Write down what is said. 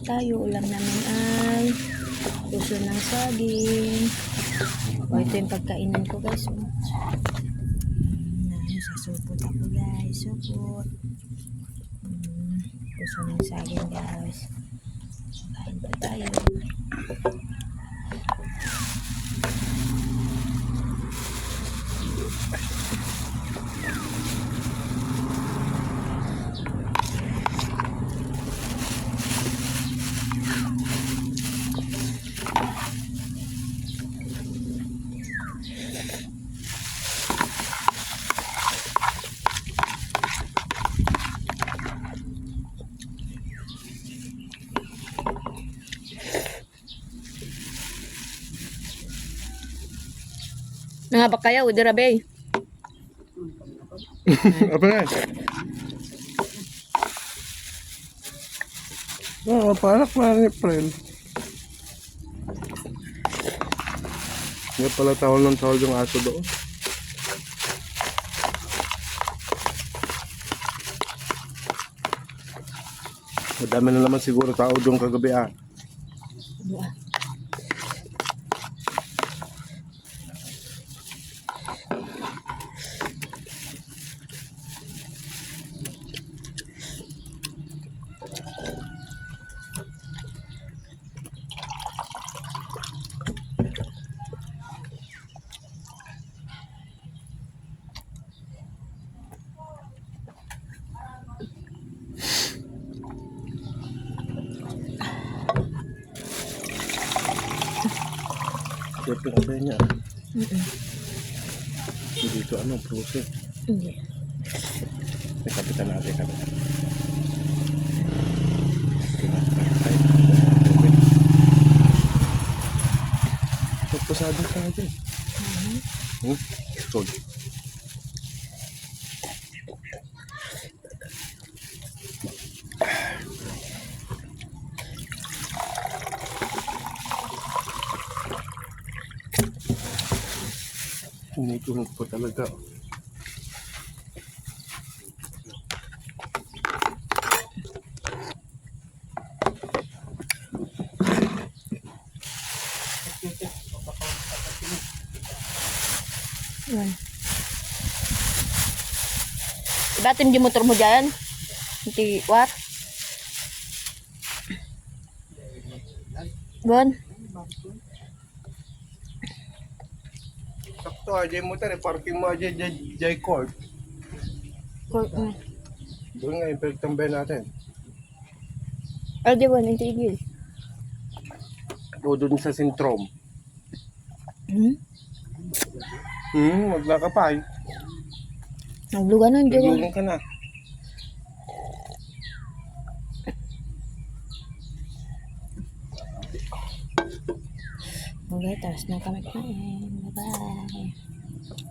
tayo. Ulam namin ay puso ng saging. O, ito yung pagkainan ko guys. Sasupot ako guys. Supot. Puso ng saging guys. Kain pa tayo. Nga ba kaya, udira bay? Apa na? Panak na ni friend. Hindi pala tawal ng tawal yung aso doon. Madami na naman siguro tao doon kagabi ah. Siya pinabay niya. Hindi ito ano, process. Hindi. May kapitan natin kapitan. Pasado ka natin. Tol. Tunog po talaga. Yan. Ibatim di motor mo dyan? Hindi, what? Bon? Sakto aja yung motor, parking mo aja Jai Court. Doon nga yung pagtambay natin. Ay, di ba? Nantigil. O doon sa sintrom. Maglakapay. Nagluganan dyan. Naglugan ka na. Okay, tapos na kami kain. Bye-bye.